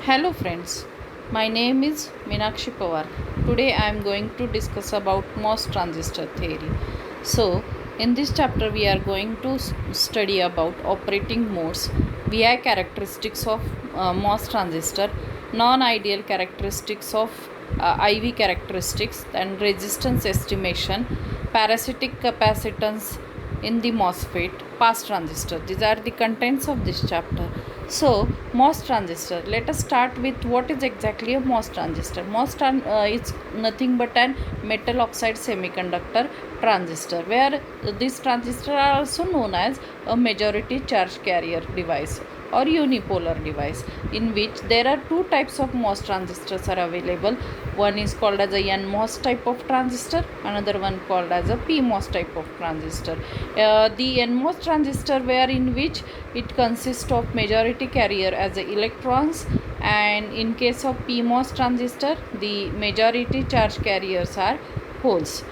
Hello friends, my name is Meenakshi Pawar. Today I am going to discuss about MOS transistor theory. So, in this chapter we are going to study about operating modes, VI characteristics of MOS transistor, non-ideal characteristics of IV characteristics and resistance estimation, parasitic capacitance in the MOSFET, pass transistor. These are the contents of this chapter. So, MOS transistor. Let us start with what is exactly a MOS transistor. Is nothing but an metal oxide semiconductor transistor, where these transistors are also known as a majority charge carrier device or unipolar device, in which there are two types of MOS transistors are available. One is called as a NMOS type of transistor, another one called as a PMOS type of transistor. The NMOS transistor, where in which it consists of majority carrier as a electrons, and in case of PMOS transistor the majority charge carriers are holes.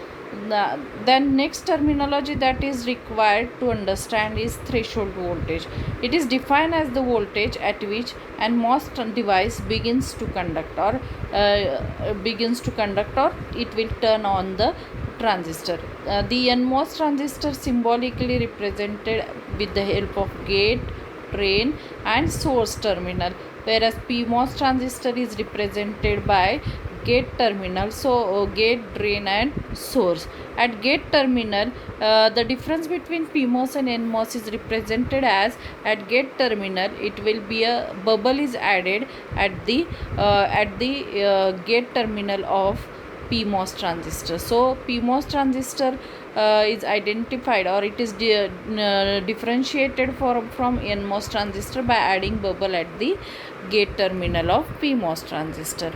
Then next terminology that is required to understand is threshold voltage. It is defined as the voltage at which an MOS device begins to conduct or it will turn on the transistor. The NMOS transistor symbolically represented with the help of gate, drain and source terminal, whereas PMOS transistor is represented by gate terminal, so gate, drain and source. At gate terminal, the difference between PMOS and NMOS is represented as, at gate terminal it will be a bubble is added at the gate terminal of PMOS transistor. So PMOS transistor is identified, or it is differentiated from NMOS transistor by adding bubble at the gate terminal of PMOS transistor.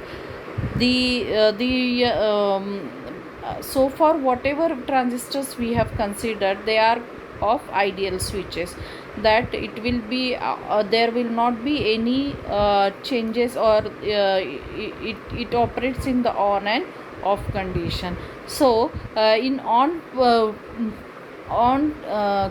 So far whatever transistors we have considered, they are of ideal switches, that it will be there will not be any changes, or it operates in the on and off condition. So in on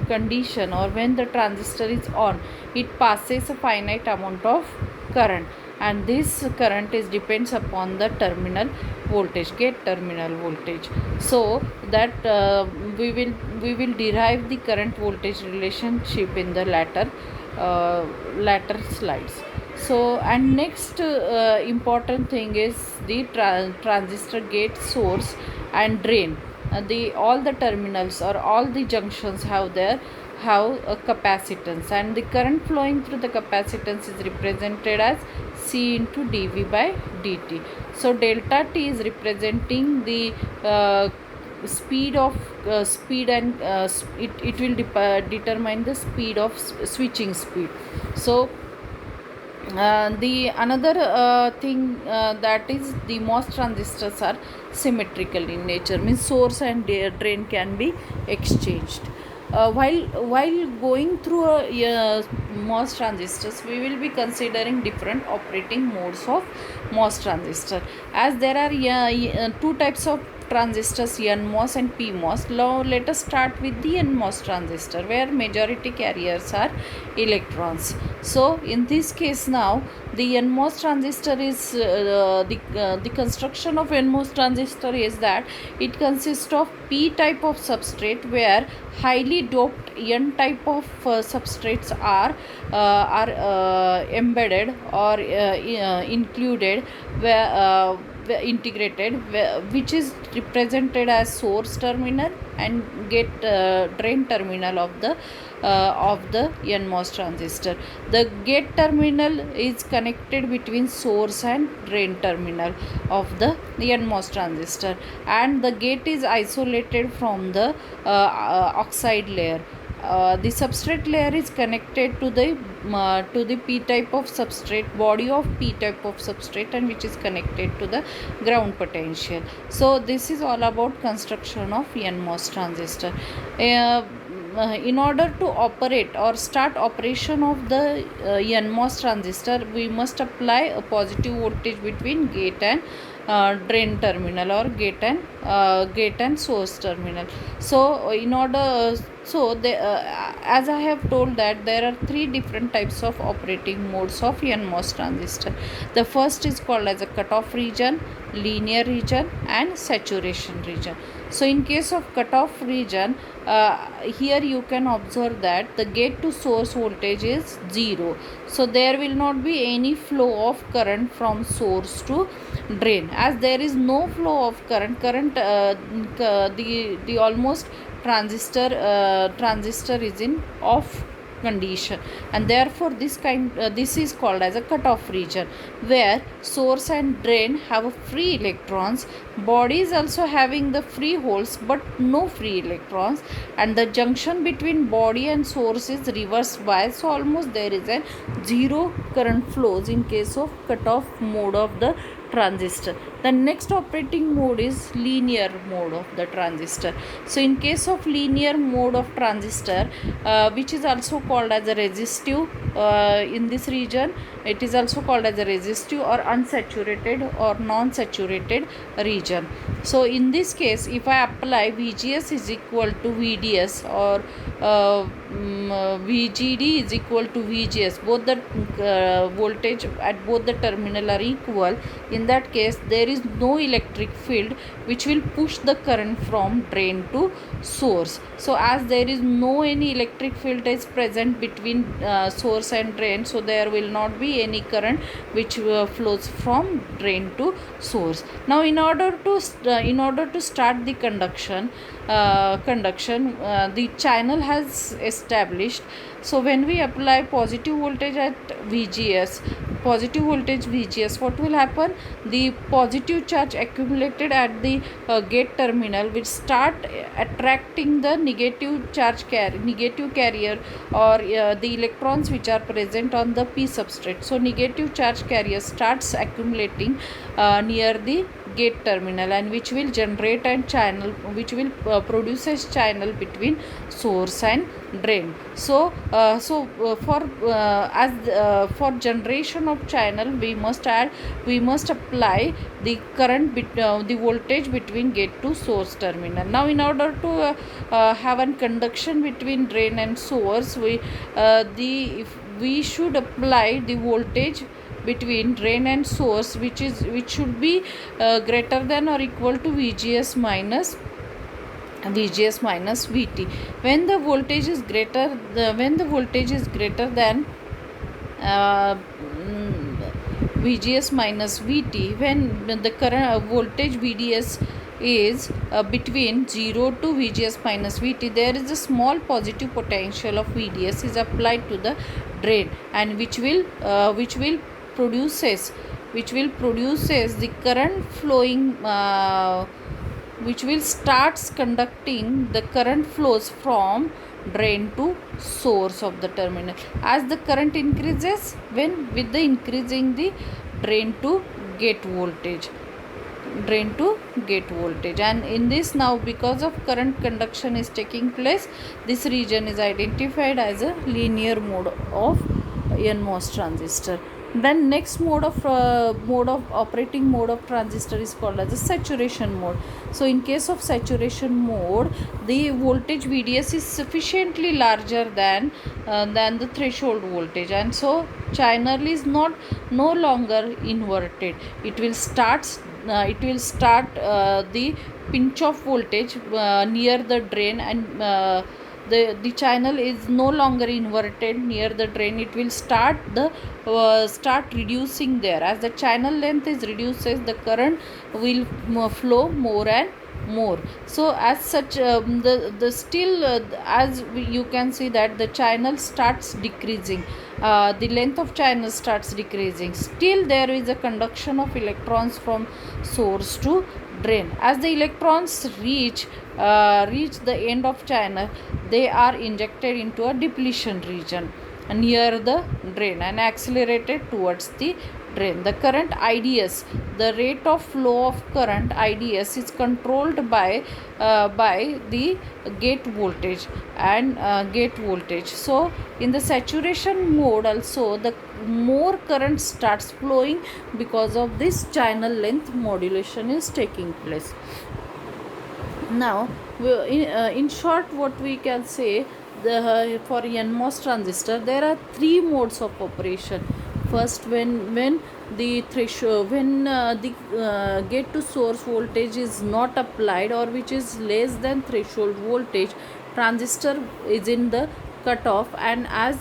condition, or when the transistor is on, it passes a finite amount of current, and this current is depends upon the terminal voltage, gate terminal voltage. So that we will derive the current voltage relationship in the latter slides. So, and next important thing is the transistor gate, source and drain. The all the terminals or all the junctions have a capacitance, and the current flowing through the capacitance is represented as C into dV by dt. So delta T is representing the speed of speed, and it will determine the speed of switching speed. So the another thing that is the MOS transistors are symmetrical in nature, means source and drain can be exchanged. While going through MOS transistors, we will be considering different operating modes of MOS transistor, as there are two types of transistors, NMOS and PMOS. Now let us start with the NMOS transistor, where majority carriers are electrons. So in this case, now the NMOS transistor is the construction of NMOS transistor is that it consists of P type of substrate, where highly doped N type of substrates are embedded or included, where integrated, which is represented as source terminal and gate drain terminal of the NMOS transistor. The gate terminal is connected between source and drain terminal of the NMOS transistor, and the gate is isolated from the oxide layer. The substrate layer is connected to the P type of substrate, body of P type of substrate, and which is connected to the ground potential. So this is all about construction of NMOS transistor. In order to operate or start operation of the NMOS transistor, we must apply a positive voltage between gate and drain terminal, or gate and source terminal. So So as I have told that there are three different types of operating modes of NMOS transistor. The first is called as a cutoff region, linear region and saturation region. So in case of cutoff region, here you can observe that the gate to source voltage is 0. So there will not be any flow of current from source to drain. As there is no flow of current, the almost transistor is in off condition, and therefore this is called as a cutoff region, where source and drain have free electrons, body is also having the free holes but no free electrons, and the junction between body and source is reverse bias. So almost there is a zero current flows in case of cutoff mode of the transistor. The next operating mode is linear mode of the transistor. So in case of linear mode of transistor, which is also called as a resistive, in this region it is also called as a resistive or unsaturated or non-saturated region. So in this case, if I apply VGS is equal to VDS or VGD is equal to VGS, both the voltage at both the terminal are equal, in that case there is no electric field which will push the current from drain to source. So as there is no any electric field is present between source and drain, so there will not be any current which flows from drain to source. Now in order to start the conduction, the channel has established. So when we apply positive voltage at VGS, what will happen? The positive charge accumulated at the gate terminal will start attracting the negative carrier or the electrons which are present on the P substrate. So negative charge carrier starts accumulating near the gate terminal, and which will generate a channel, which will produce a channel between source and drain. So for generation of channel, we must apply the current the voltage between gate to source terminal. Now in order to have a conduction between drain and source, we should apply the voltage between drain and source, which should be greater than or equal to VGS minus VT. When the voltage is greater than VGS minus VT, when the current voltage VDS is between 0 to VGS minus VT, there is a small positive potential of VDS is applied to the drain, and which will produces the current flowing, which will starts conducting the current flows from drain to source of the terminal. As the current increases, with the increasing the drain to gate voltage, and in this, now because of current conduction is taking place, this region is identified as a linear mode of NMOS transistor. Then next operating mode of transistor is called as a saturation mode. So in case of saturation mode, the voltage VDS is sufficiently larger than the threshold voltage, and so channel is no longer inverted. It will start the pinch off voltage near the drain, and the channel is no longer inverted near the drain. It will start reducing there. As the channel length is reduces, the current will flow more and more. So as such, as you can see that the channel starts decreasing, the length of channel starts decreasing. Still there is a conduction of electrons from source to drain. As the electrons reach the end of channel, they are injected into a depletion region near the drain and accelerated towards the drain. The current IDS, the rate of flow of current IDS, is controlled by the gate voltage So in the saturation mode also, the more current starts flowing because of this channel length modulation is taking place. Now, in short, what we can say, for NMOS transistor, there are three modes of operation. First, when the threshold, when the gate to source voltage is not applied, or which is less than threshold voltage, transistor is in the cutoff, and as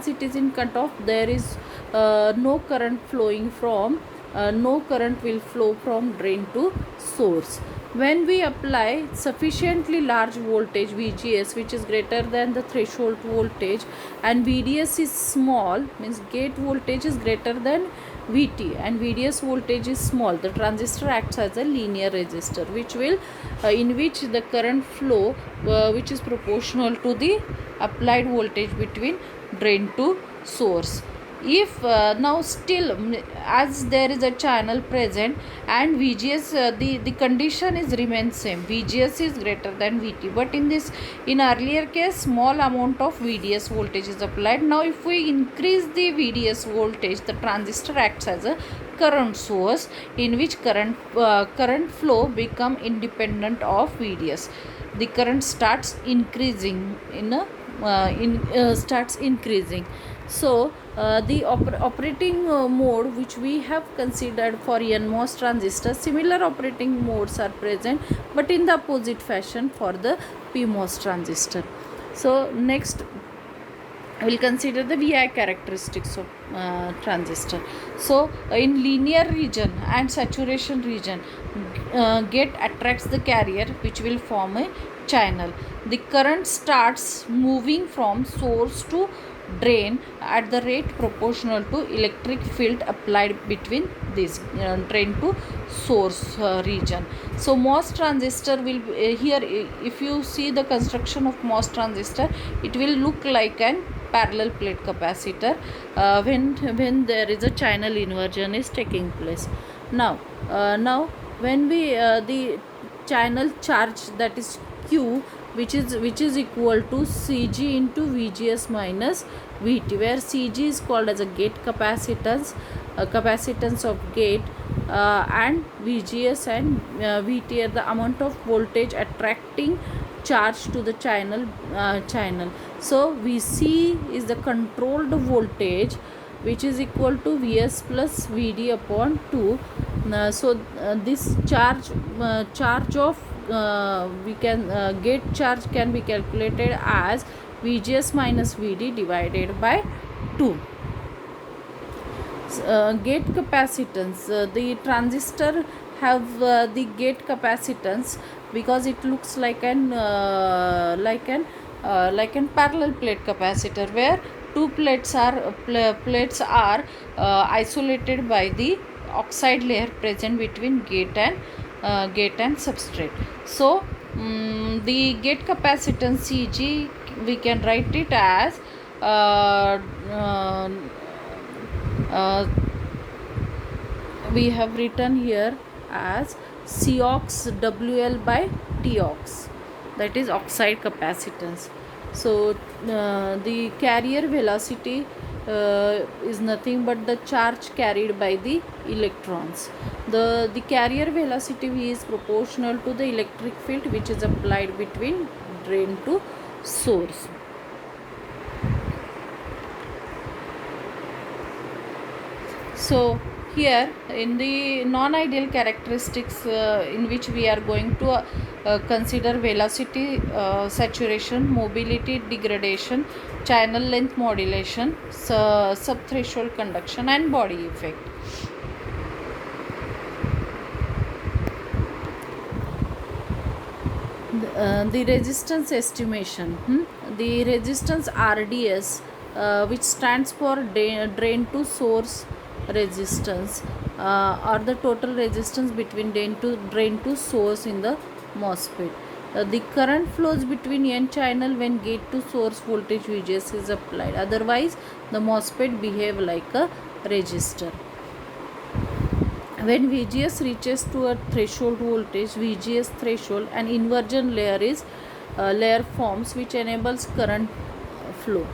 it is in cutoff, there is no current flowing from, no current will flow from drain to source. When we apply sufficiently large voltage VGS, which is greater than the threshold voltage, and VDS is small, means gate voltage is greater than VT and VDS voltage is small, the transistor acts as a linear resistor, which will in which the current flow which is proportional to the applied voltage between drain to source. If now still as there is a channel present and VGS, the condition is remains same, VGS is greater than VT, but in earlier case small amount of VDS voltage is applied. Now if we increase the VDS voltage, the transistor acts as a current source, in which current flow become independent of VDS. The current starts increasing starts increasing. So the operating mode which we have considered for NMOS transistor, similar operating modes are present, but in the opposite fashion for the PMOS transistor. So next we will consider the VI characteristics of transistor. So in linear region and saturation region, gate attracts the carrier which will form a channel. The current starts moving from source to drain at the rate proportional to electric field applied between this drain to source region. So MOS transistor will here, if you see the construction of MOS transistor, it will look like an parallel plate capacitor when there is a channel inversion is taking place. Now when we the channel charge, that is Q, which is equal to Cg into Vgs minus Vt, where Cg is called as a gate capacitance, capacitance of gate, and Vgs and Vt are the amount of voltage attracting charge to the channel. So Vc is the controlled voltage, which is equal to Vs plus Vd upon 2. This charge of we can gate charge can be calculated as Vgs minus Vd divided by 2. Gate capacitance, the transistor have the gate capacitance because it looks like an parallel plate capacitor, where two plates are isolated by the oxide layer present between gate and substrate. So the gate capacitance Cg, we can write it as we have written here as Cox Wl by Tox, that is oxide capacitance. So the carrier velocity is nothing but the charge carried by the electrons. The carrier velocity V is proportional to the electric field which is applied between drain to source. So here in the non-ideal characteristics in which we are going to consider velocity saturation, mobility degradation, channel length modulation, subthreshold conduction and body effect. The resistance estimation, the resistance RDS, which stands for drain to source resistance, or the total resistance between drain to source in the MOSFET. The current flows between n channel when gate to source voltage VGS is applied, otherwise the MOSFET behave like a resistor. When VGS reaches to a threshold voltage, VGS threshold, an inversion layer forms which enables current flow.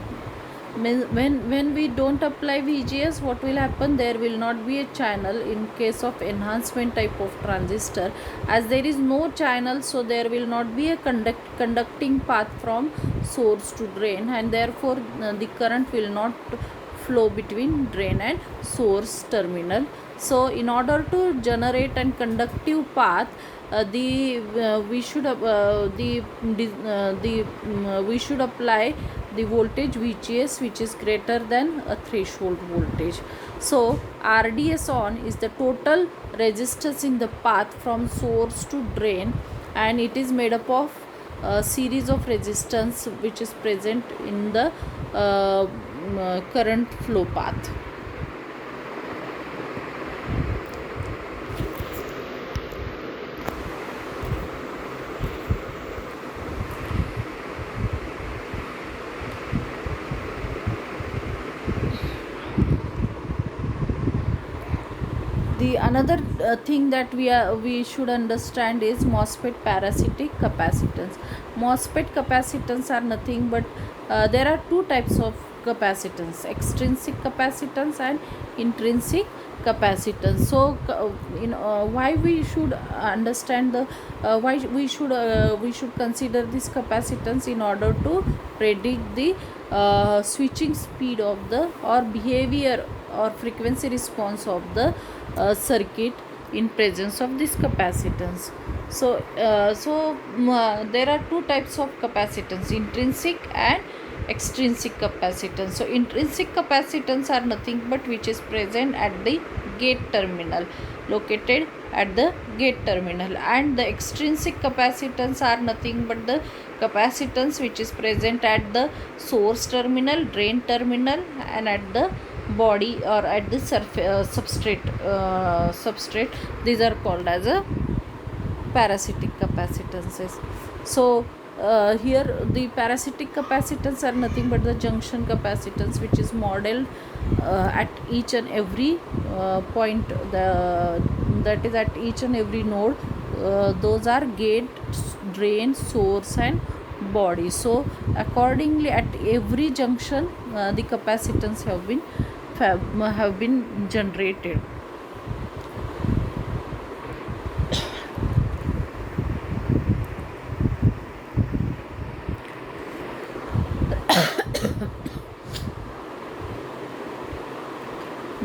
When we don't apply VGS, what will happen? There will not be a channel in case of enhancement type of transistor. As there is no channel, so there will not be a conducting path from source to drain, and therefore the current will not flow between drain and source terminal. So in order to generate an conductive path, we should we should apply the voltage VGS, which is greater than a threshold voltage. So RDS on is the total resistance in the path from source to drain, and it is made up of a series of resistance which is present in the current flow path. The another thing that we should understand is MOSFET parasitic capacitance. MOSFET capacitance are nothing but there are two types of capacitance: extrinsic capacitance and intrinsic capacitance. So why we should understand the why we should consider this capacitance in order to predict the switching speed of the or behavior or frequency response of the circuit in presence of this capacitance. So there are two types of capacitance: intrinsic and extrinsic capacitance. So intrinsic capacitance are nothing but which is present at the gate terminal, located at the gate terminal, and the extrinsic capacitance are nothing but the capacitance which is present at the source terminal, drain terminal, and at the body or at the surface substrate. These are called as a parasitic capacitances. So here the parasitic capacitance are nothing but the junction capacitance which is modeled at each and every point, that is at each and every node. Those are gate, drain, source, and body. So accordingly at every junction the capacitance have been generated.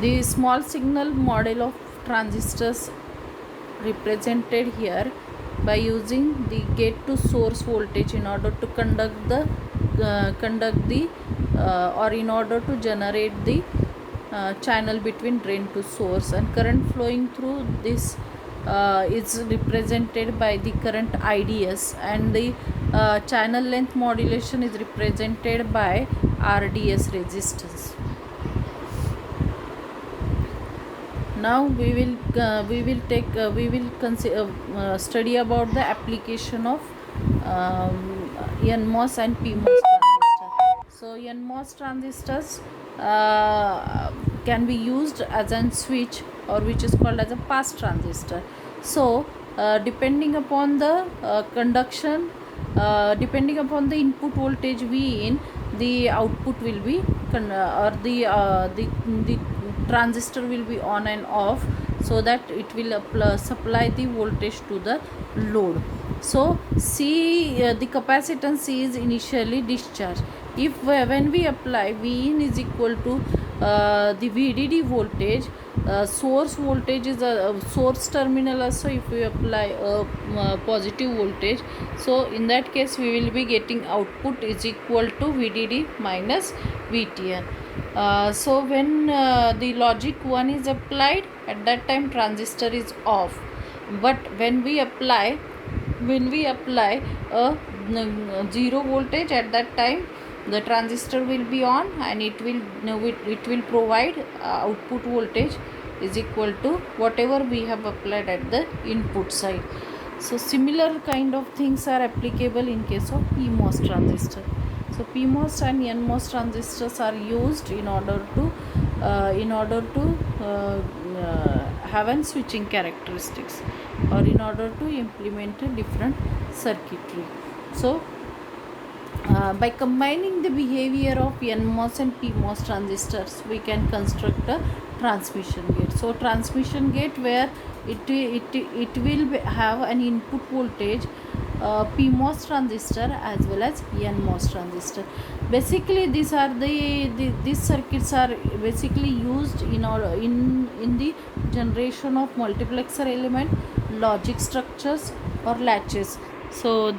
The small signal model of transistors represented here by using the gate to source voltage in order to conduct the or in order to generate the channel between drain to source, and current flowing through this is represented by the current IDS, and the channel length modulation is represented by RDS resistance. Now we will study about the application of NMOS and PMOS transistor. So NMOS transistors can be used as a switch, or which is called as a pass transistor. So depending upon the conduction, depending upon the input voltage V in, the output will be or the transistor will be on and off, so that it will supply the voltage to the load. So C, the capacitance C is initially discharged. If when we apply V in is equal to the VDD voltage, source voltage is a source terminal also, if we apply a positive voltage, so in that case we will be getting output is equal to VDD minus VTN. So when the logic 1 is applied, at that time transistor is off. But when we apply a 0 voltage, at that time the transistor will be on, and it will provide output voltage is equal to whatever we have applied at the input side. So similar kind of things are applicable in case of PMOS transistor. So PMOS and NMOS transistors are used in order to have an switching characteristics, or in order to implement a different circuitry. So By combining the behavior of NMOS and PMOS transistors, we can construct a transmission gate. So, transmission gate where it will have an input voltage, PMOS transistor as well as NMOS transistor. Basically, these are these circuits are basically used in the generation of multiplexer element, logic structures or latches. So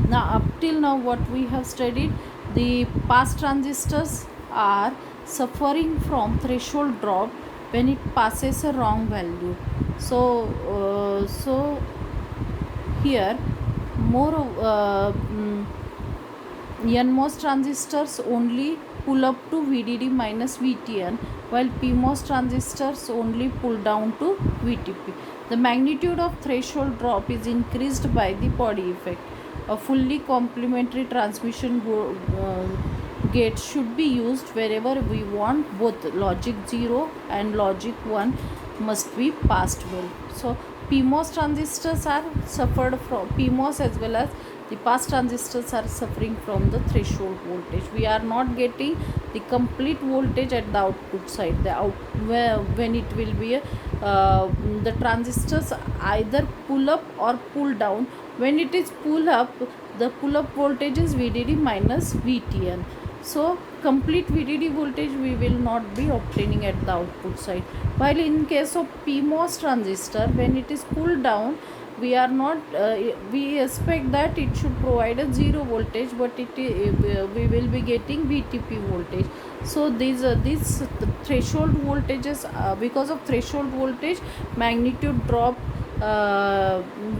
now up till now what we have studied, the pass transistors are suffering from threshold drop when it passes a wrong value. So here more NMOS transistors only pull up to VDD minus VTN, while PMOS transistors only pull down to VTP. The magnitude of threshold drop is increased by the body effect. A fully complementary transmission gate should be used wherever we want both logic 0 and logic 1 must be passed well. So PMOS transistors are suffered from, PMOS as well as the pass transistors are suffering from the threshold voltage. We are not getting the complete voltage at the output side. When it will be the transistors either pull up or pull down. When it is pull up, the pull up voltage is VDD minus VTN. So complete VDD voltage we will not be obtaining at the output side. While in case of PMOS transistor, when it is pulled down, we are not we expect that it should provide a 0 voltage, but we will be getting VTP voltage. So these threshold voltages, because of threshold voltage magnitude drop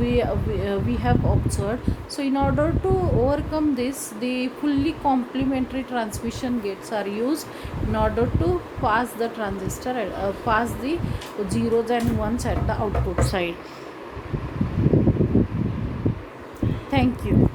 we have observed. So in order to overcome this, the fully complementary transmission gates are used in order to pass the transistor pass the zeros and ones at the output side. Thank you.